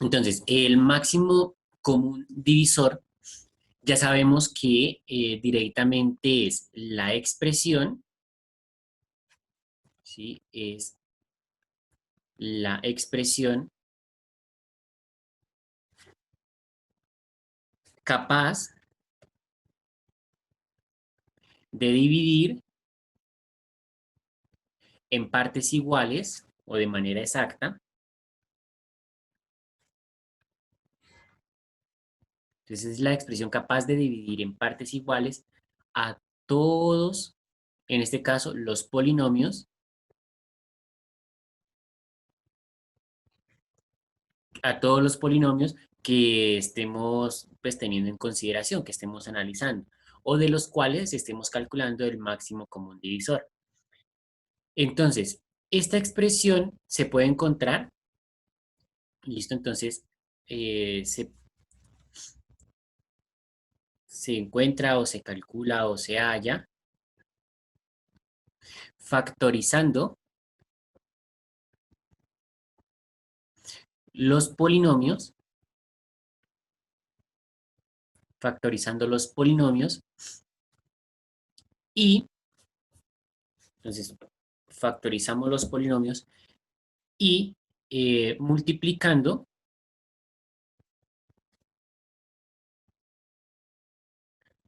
Entonces, el máximo común divisor, ya sabemos que directamente es la expresión, ¿sí? Es la expresión capaz de dividir en partes iguales o de manera exacta. Entonces es la expresión capaz de dividir en partes iguales a todos, en este caso, los polinomios, a todos los polinomios que estemos pues, teniendo en consideración, que estemos analizando, o de los cuales estemos calculando el máximo común divisor. Entonces, esta expresión se puede encontrar, listo, entonces se encuentra o se calcula o se halla factorizando los polinomios, factorizando los polinomios y entonces factorizamos los polinomios y multiplicando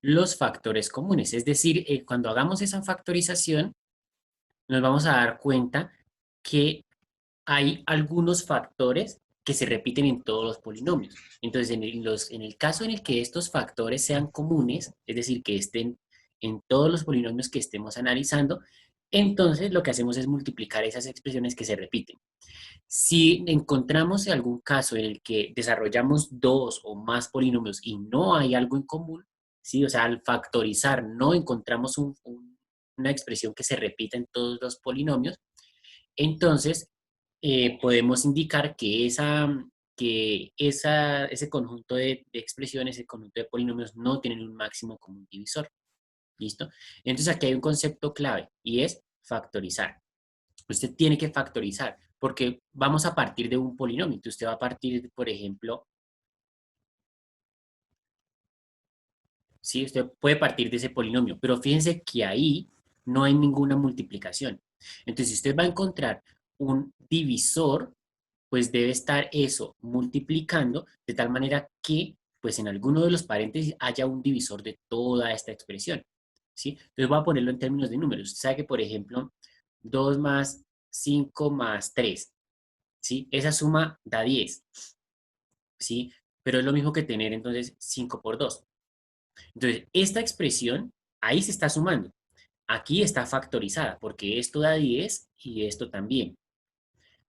los factores comunes. Es decir, cuando hagamos esa factorización, nos vamos a dar cuenta que hay algunos factores que se repiten en todos los polinomios. Entonces, en el caso en el que estos factores sean comunes, es decir, que estén en todos los polinomios que estemos analizando, entonces lo que hacemos es multiplicar esas expresiones que se repiten. Si encontramos algún caso en el que desarrollamos dos o más polinomios y no hay algo en común, ¿sí? O sea, al factorizar no encontramos una expresión que se repita en todos los polinomios, entonces podemos indicar que, ese conjunto de expresiones, ese conjunto de polinomios no tienen un máximo común divisor. ¿Listo? Entonces aquí hay un concepto clave y es factorizar. Usted tiene que factorizar porque vamos a partir de un polinomio. Entonces usted va a partir, por ejemplo, ¿sí? Usted puede partir de ese polinomio, pero fíjense que ahí no hay ninguna multiplicación. Entonces, si usted va a encontrar un divisor, pues debe estar eso multiplicando de tal manera que, pues en alguno de los paréntesis haya un divisor de toda esta expresión, ¿sí? Entonces voy a ponerlo en términos de números. Usted sabe que, por ejemplo, 2 más 5 más 3, ¿sí? Esa suma da 10, ¿sí? Pero es lo mismo que tener entonces 5 por 2. Entonces, esta expresión ahí se está sumando. Aquí está factorizada porque esto da 10 y esto también.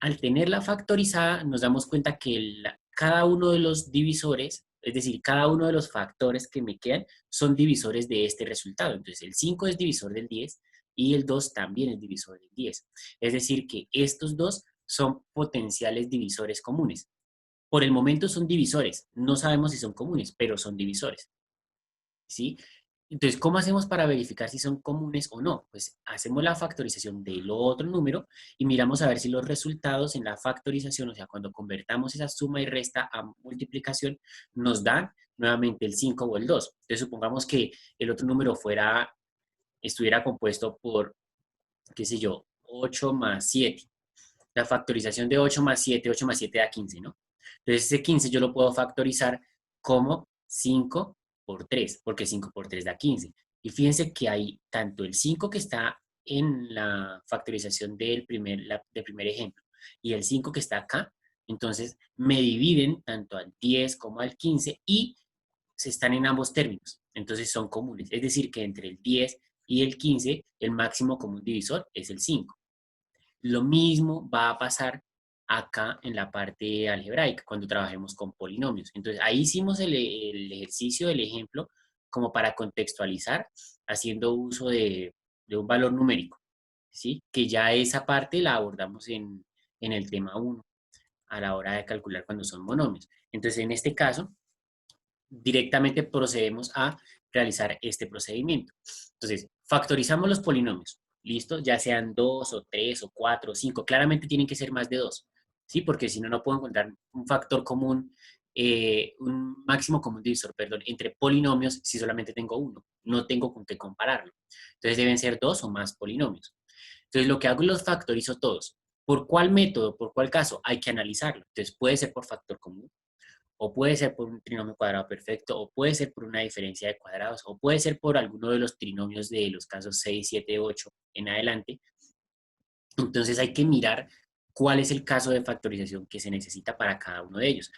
Al tenerla factorizada, nos damos cuenta que cada uno de los divisores, es decir, cada uno de los factores que me quedan, son divisores de este resultado. Entonces, el 5 es divisor del 10 y el 2 también es divisor del 10. Es decir, que estos dos son potenciales divisores comunes. Por el momento son divisores, no sabemos si son comunes, pero son divisores, ¿sí? Entonces, ¿cómo hacemos para verificar si son comunes o no? Pues hacemos la factorización del otro número y miramos a ver si los resultados en la factorización, o sea, cuando convertamos esa suma y resta a multiplicación, nos dan nuevamente el 5 o el 2. Entonces, supongamos que el otro número estuviera compuesto por, qué sé yo, 8 más 7. La factorización de 8 más 7 da 15, ¿no? Entonces, ese 15 yo lo puedo factorizar como 5 por 3, porque 5 por 3 da 15. Y fíjense que hay tanto el 5 que está en la factorización del primer ejemplo y el 5 que está acá, entonces me dividen tanto al 10 como al 15 y se están en ambos términos, entonces son comunes. Es decir, que entre el 10 y el 15 el máximo común divisor es el 5. Lo mismo va a pasar acá en la parte algebraica, cuando trabajemos con polinomios. Entonces, ahí hicimos el ejercicio del ejemplo como para contextualizar, haciendo uso de un valor numérico, ¿sí? Que ya esa parte la abordamos en el tema uno a la hora de calcular cuando son monomios. Entonces, en este caso, directamente procedemos a realizar este procedimiento. Entonces, factorizamos los polinomios, ¿listo? Ya sean 2 o 3 o 4 o 5, claramente tienen que ser más de 2, ¿sí? Porque si no, no puedo encontrar un factor común, un máximo común divisor, perdón, entre polinomios si solamente tengo uno. No tengo con qué compararlo. Entonces deben ser dos o más polinomios. Entonces lo que hago es los factorizo todos. ¿Por cuál método, por cuál caso? Hay que analizarlo. Entonces puede ser por factor común, o puede ser por un trinomio cuadrado perfecto, o puede ser por una diferencia de cuadrados, o puede ser por alguno de los trinomios de los casos 6, 7, 8 en adelante. Entonces hay que mirar cuál es el caso de factorización que se necesita para cada uno de ellos.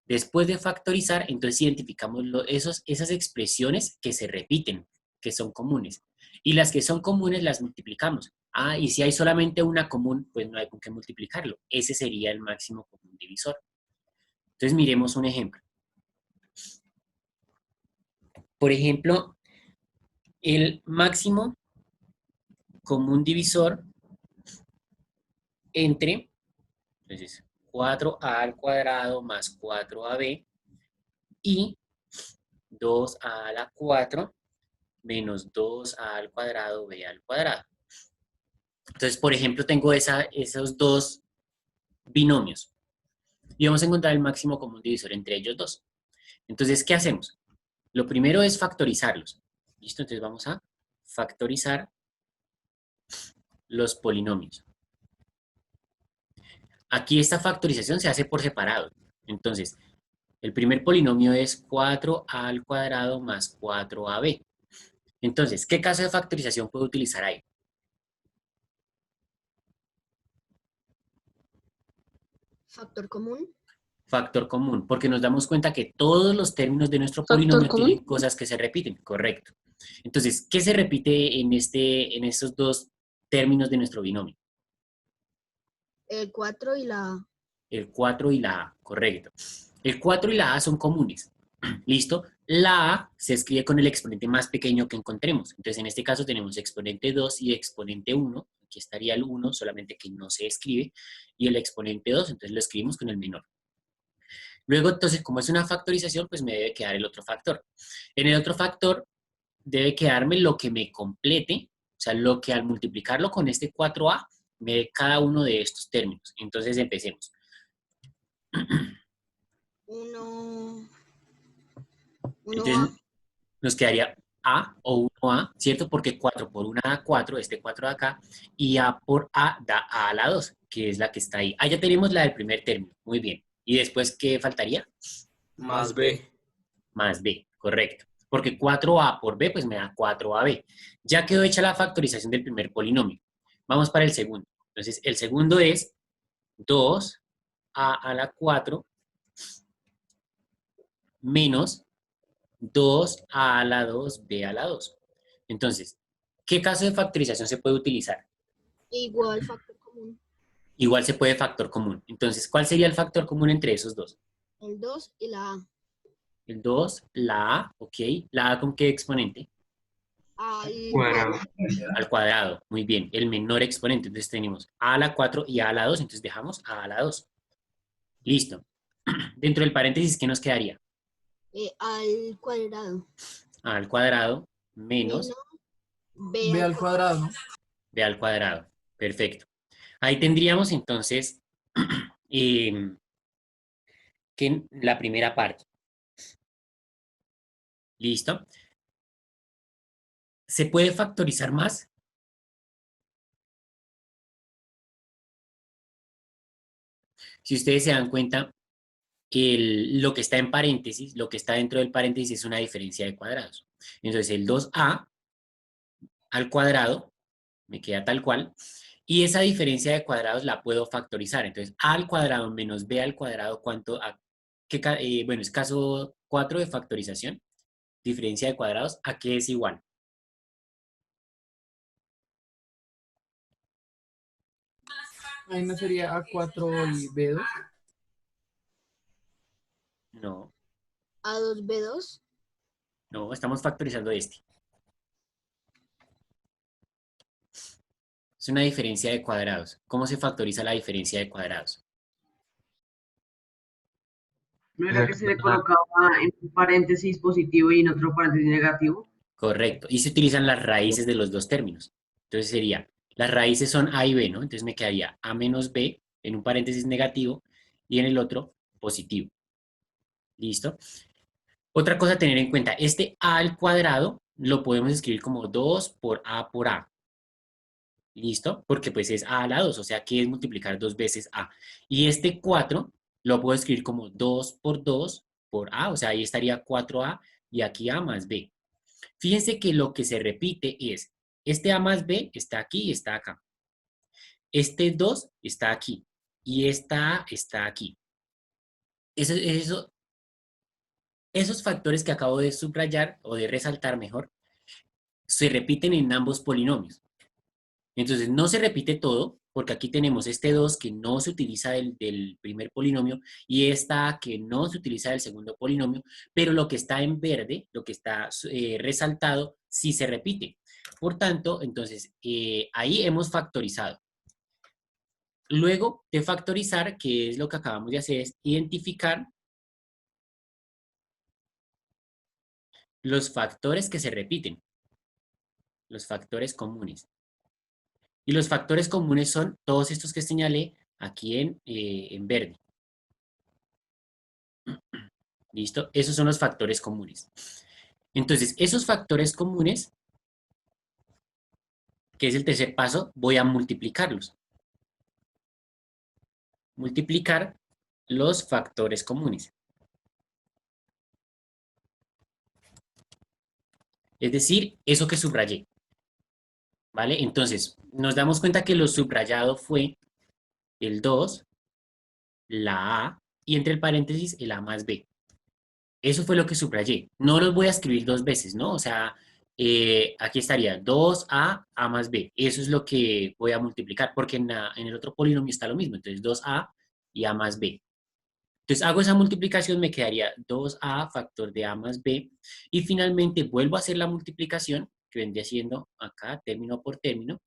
Después de factorizar, entonces identificamos esas expresiones que se repiten, que son comunes. Y las que son comunes las multiplicamos. Ah, y si hay solamente una común, pues no hay con qué multiplicarlo. Ese sería el máximo común divisor. Entonces miremos un ejemplo. Por ejemplo, el máximo común divisor entre, entonces, 4a al cuadrado más 4ab y 2a a la 4 menos 2a al cuadrado b al cuadrado. Entonces, por ejemplo, tengo esos dos binomios y vamos a encontrar el máximo común divisor entre ellos dos. Entonces, ¿qué hacemos? Lo primero es factorizarlos. ¿Listo? Entonces vamos a factorizar los polinomios. Aquí esta factorización se hace por separado. Entonces, el primer polinomio es 4a al cuadrado más 4ab. Entonces, ¿qué caso de factorización puedo utilizar ahí? Factor común. Factor común, porque nos damos cuenta que todos los términos de nuestro Factor polinomio común. tienen cosas que se repiten, correcto. Entonces, ¿qué se repite en estos dos términos de nuestro binomio? El 4 y la A. El 4 y la a, correcto. El 4 y la a son comunes, ¿listo? La a se escribe con el exponente más pequeño que encontremos. Entonces, en este caso tenemos exponente 2 y exponente 1. Aquí estaría el 1, solamente que no se escribe. Y el exponente 2, entonces lo escribimos con el menor. Luego, entonces, como es una factorización, pues me debe quedar el otro factor. En el otro factor debe quedarme lo que me complete, o sea, lo que al multiplicarlo con este 4a me dé cada uno de estos términos. Entonces, empecemos. 1, 1A. Entonces, nos quedaría a o 1a, ¿cierto? Porque 4 por 1 da 4, este 4 de acá, y a por a da a la 2, que es la que está ahí. Ah, ya tenemos la del primer término, muy bien. ¿Y después qué faltaría? Más B. Más b, correcto. Porque 4a por b, pues me da 4ab. Ya quedó hecha la factorización del primer polinomio. Vamos para el segundo. Entonces, el segundo es 2a a la 4 menos 2a a la 2, b a la 2. Entonces, ¿qué caso de factorización se puede utilizar? Igual factor común. Igual se puede factor común. Entonces, ¿cuál sería el factor común entre esos dos? El 2 y la A. El 2, la a, ¿ok? ¿La a con qué exponente? Al Cuadrado. cuadrado. Al cuadrado, muy bien, el menor exponente. Entonces tenemos a a la 4 y a la 2, entonces dejamos a la 2. Listo. Dentro del paréntesis, ¿qué nos quedaría? Al cuadrado. A al cuadrado Menos menos B B al al cuadrado, ¿no? b al cuadrado. Perfecto. Ahí tendríamos entonces eh, que la primera parte. ¿Listo? ¿Se puede factorizar más? Si ustedes se dan cuenta, lo que está en paréntesis, lo que está dentro del paréntesis es una diferencia de cuadrados. Entonces el 2a al cuadrado me queda tal cual. Y esa diferencia de cuadrados la puedo factorizar. Entonces, a al cuadrado menos b al cuadrado, ¿cuánto? Bueno, es caso 4 de factorización. Diferencia de cuadrados, ¿a qué es igual? Ahí no sería A4 y B2. No, A2B2. no, estamos factorizando este. Es una diferencia de cuadrados. ¿Cómo se factoriza la diferencia de cuadrados? ¿No era que se le colocaba en un paréntesis positivo y en otro paréntesis negativo? Correcto. Y se utilizan las raíces de los dos términos. Entonces sería, las raíces son a y b, ¿no? Entonces me quedaría a menos b en un paréntesis negativo y en el otro positivo. ¿Listo? Otra cosa a tener en cuenta, este a al cuadrado lo podemos escribir como 2 por a por a. ¿Listo? Porque pues es a la 2, o sea que es multiplicar 2 veces a. Y este 4 lo puedo escribir como 2 por 2 por a, o sea, ahí estaría 4a y aquí a más b. Fíjense que lo que se repite es, este a más b está aquí y está acá. Este 2 está aquí y esta a está aquí. Esos factores que acabo de subrayar o de resaltar mejor, se repiten en ambos polinomios. Entonces, no se repite todo, porque aquí tenemos este 2 que no se utiliza del primer polinomio y esta A que no se utiliza del segundo polinomio, pero lo que está en verde, lo que está resaltado, sí se repite. Por tanto, entonces, ahí hemos factorizado. Luego de factorizar, que es lo que acabamos de hacer, es identificar los factores que se repiten, los factores comunes. Y los factores comunes son todos estos que señalé aquí en verde. ¿Listo? Esos son los factores comunes. Entonces, esos factores comunes, que es el tercer paso, voy a multiplicarlos. Multiplicar los factores comunes. Es decir, eso que subrayé. ¿Vale? Entonces, nos damos cuenta que lo subrayado fue el 2, la A, y entre el paréntesis el A más B. Eso fue lo que subrayé. No los voy a escribir dos veces, ¿no? O sea, aquí estaría 2A, A más B. Eso es lo que voy a multiplicar, porque en el otro polinomio está lo mismo. Entonces, 2A y A más B. Entonces, hago esa multiplicación, me quedaría 2A factor de A más B. Y finalmente vuelvo a hacer la multiplicación, que vendría siendo acá, término por término.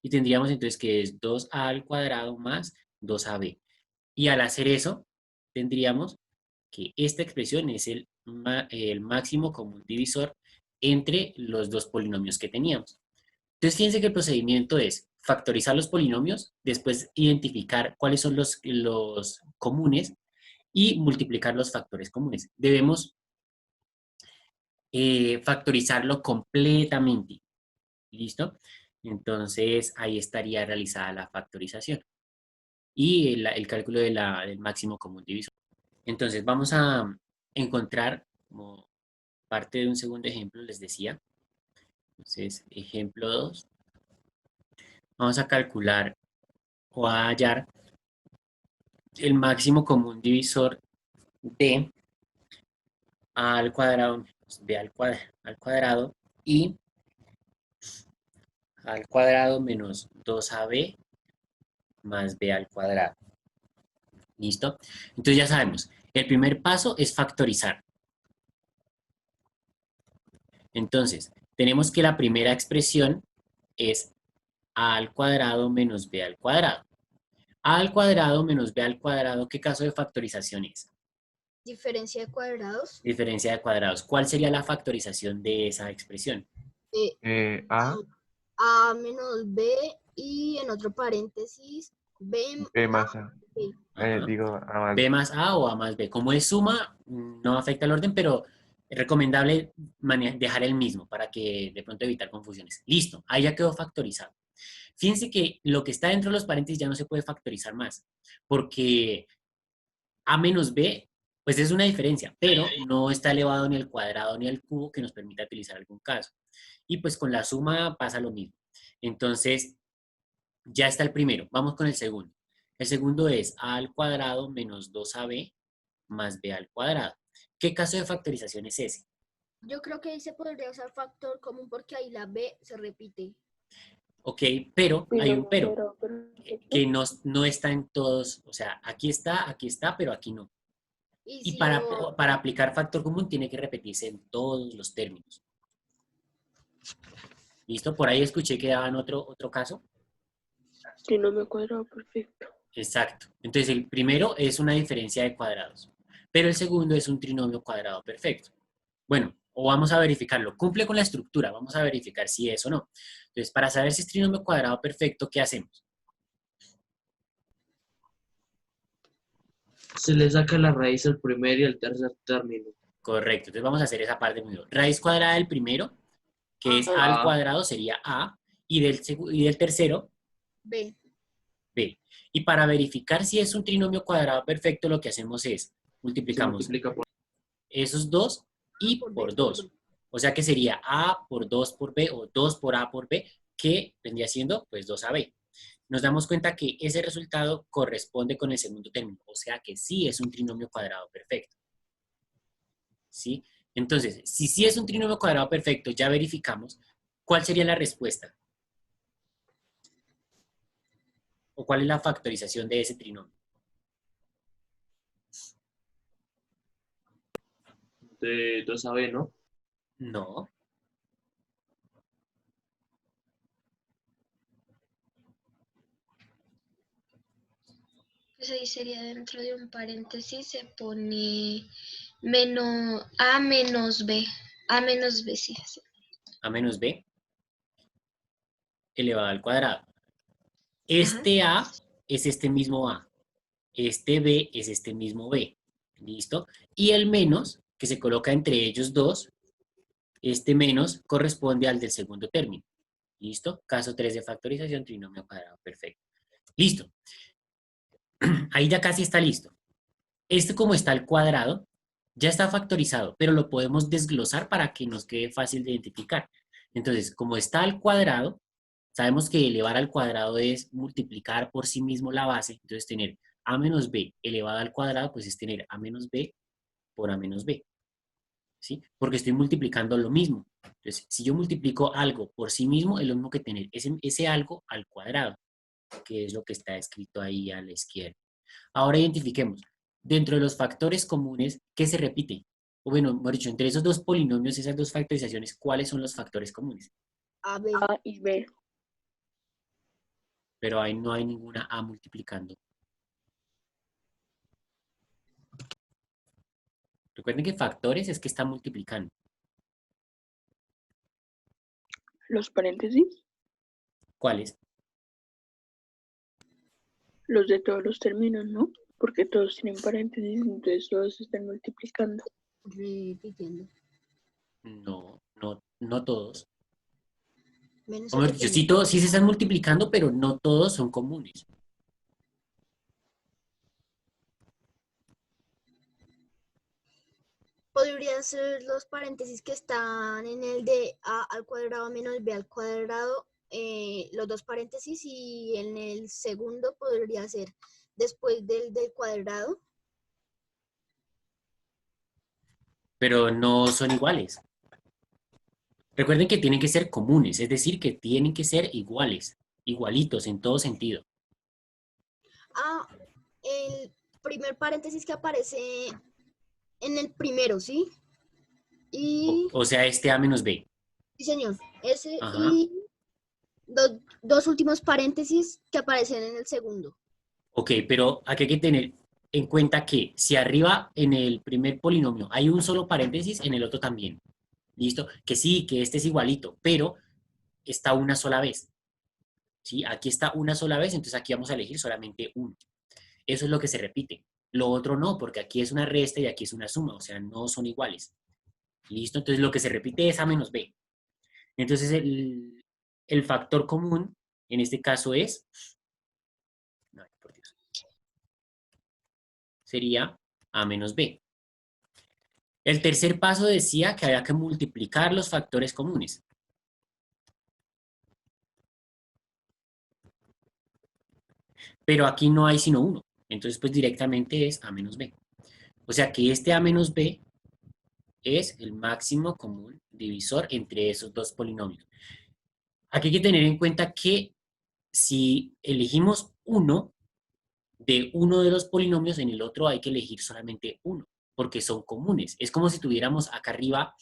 Y tendríamos entonces que es 2A al cuadrado más 2AB. Y al hacer eso, tendríamos que esta expresión es el máximo común divisor entre los dos polinomios que teníamos. Entonces, fíjense que el procedimiento es factorizar los polinomios, después identificar cuáles son los comunes y multiplicar los factores comunes. Debemos factorizarlo completamente. ¿Listo? Entonces, ahí estaría realizada la factorización y el cálculo del máximo común divisor. Entonces, vamos a encontrar como parte de un segundo ejemplo, les decía. Entonces, ejemplo 2. Vamos a calcular o a hallar el máximo común divisor de a al cuadrado menos b al cuadrado y a al cuadrado menos 2ab más b al cuadrado. ¿Listo? Entonces ya sabemos, el primer paso es factorizar. Entonces, tenemos que la primera expresión es a al cuadrado menos b al cuadrado. A al cuadrado menos b al cuadrado, ¿qué caso de factorización es? Diferencia de cuadrados. Diferencia de cuadrados. ¿Cuál sería la factorización de esa expresión? A, A menos B y en otro paréntesis B B más A. B. Ajá. Digo, A más B B. más A o A más B. Como es suma, no afecta el orden, pero es recomendable dejar el mismo para que de pronto evitar confusiones. Listo, ahí ya quedó factorizado. Fíjense que lo que está dentro de los paréntesis ya no se puede factorizar más, porque A menos B, pues es una diferencia, pero no está elevado ni al cuadrado ni al cubo que nos permita utilizar algún caso. Y pues con la suma pasa lo mismo. Entonces, ya está el primero. Vamos con el segundo. El segundo es A al cuadrado menos 2AB más B al cuadrado. ¿Qué caso de factorización es ese? Yo creo que ahí se podría usar factor común porque ahí la B se repite. Ok, pero hay un pero, que no está en todos, o sea, aquí está, pero aquí no. Y Y si para aplicar factor común tiene que repetirse en todos los términos. ¿Listo? Por ahí escuché que daban otro caso. Trinomio cuadrado perfecto. Exacto. Entonces el primero es una diferencia de cuadrados, pero el segundo es un trinomio cuadrado perfecto. Bueno, o vamos a verificarlo. Cumple con la estructura. Vamos a verificar si es o no. Entonces, para saber si es trinomio cuadrado perfecto, ¿qué hacemos? Se le saca la raíz al primer y al tercer término. Correcto, entonces vamos a hacer esa parte primero. Raíz cuadrada del primero, que es a al A. cuadrado, sería a, y del tercero, B. b. Y para verificar si es un trinomio cuadrado perfecto, lo que hacemos es Se multiplicamos multiplica por esos dos y Por B, por por 2. B. O sea que sería a por 2 por b o 2 por a por b, que vendría siendo pues 2ab. Nos damos cuenta que ese resultado corresponde con el segundo término, o sea que sí es un trinomio cuadrado perfecto. ¿Sí? Entonces, si sí es un trinomio cuadrado perfecto, ya verificamos, ¿cuál sería la respuesta? ¿O cuál es la factorización de ese trinomio? de 2AB, ¿no? No. Pues ahí sería dentro de un paréntesis, se pone menos A menos B. A menos B, sí. Sí. A menos b elevado al cuadrado. Ajá. Este a es este mismo a. Este b es este mismo b. ¿Listo? Y el menos, que se coloca entre ellos dos, este menos corresponde al del segundo término. ¿Listo? Caso 3 de factorización, trinomio cuadrado perfecto. Listo. Ahí ya casi está listo. Este como está al cuadrado, ya está factorizado, pero lo podemos desglosar para que nos quede fácil de identificar. Entonces, como está al cuadrado, sabemos que elevar al cuadrado es multiplicar por sí mismo la base. Entonces, tener a menos b elevado al cuadrado, pues es tener a menos b por a menos b. ¿Sí? Porque estoy multiplicando lo mismo. Entonces, si yo multiplico algo por sí mismo, es lo mismo que tener ese algo al cuadrado, que es lo que está escrito ahí a la izquierda. Ahora identifiquemos, dentro de los factores comunes, ¿qué se repite? O bueno, mejor dicho, entre esos dos polinomios, esas dos factorizaciones, ¿cuáles son los factores comunes? A, B. A y B. Pero ahí no hay ninguna A multiplicando. Recuerden que factores es que está multiplicando. Los paréntesis, ¿Cuáles? los de todos los términos, ¿no? Porque todos tienen paréntesis, entonces todos están multiplicando. Repitiendo. No todos. Menos O el mejor que dicho, tiene. sí se están multiplicando, pero no todos son comunes. Podrían ser los paréntesis que están en el de A al cuadrado menos B al cuadrado, los dos paréntesis, y en el segundo podría ser después del cuadrado. Pero no son iguales. Recuerden que tienen que ser comunes, es decir, que tienen que ser iguales, igualitos en todo sentido. Ah, el primer paréntesis que aparece en el primero, ¿sí? Y, O sea, este A menos B. sí señor, ese Ajá. y dos últimos paréntesis que aparecen en el segundo. Ok, pero aquí hay que tener en cuenta que si arriba en el primer polinomio hay un solo paréntesis, en el otro también. ¿Listo? Que sí, que este es igualito, pero está una sola vez. ¿Sí? Aquí está una sola vez, entonces aquí vamos a elegir solamente uno. Eso es lo que se repite. Lo otro no, porque aquí es una resta y aquí es una suma, o sea, no son iguales. ¿Listo? Entonces lo que se repite es A menos B. Entonces el factor común en este caso es, no, por Dios, sería A menos B. El tercer paso decía que había que multiplicar los factores comunes. Pero aquí no hay sino uno. Entonces, pues directamente es A menos B. O sea que este A menos B es el máximo común divisor entre esos dos polinomios. Aquí hay que tener en cuenta que si elegimos uno de uno de los polinomios, en el otro hay que elegir solamente uno, porque son comunes. Es como si tuviéramos acá arriba,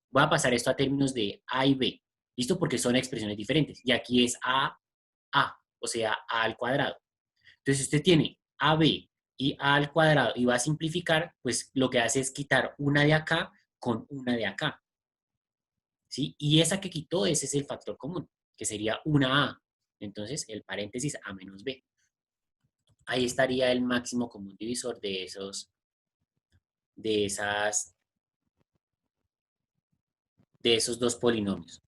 voy a pasar esto a términos de A y B, ¿listo? Porque son expresiones diferentes. Y aquí es A, o sea, A al cuadrado. Entonces, si usted tiene AB y A al cuadrado y va a simplificar, pues lo que hace es quitar una de acá con una de acá. ¿Sí? Y esa que quitó, ese es el factor común, que sería una A. Entonces, el paréntesis A menos B. ahí estaría el máximo común divisor de esos, de esos dos polinomios.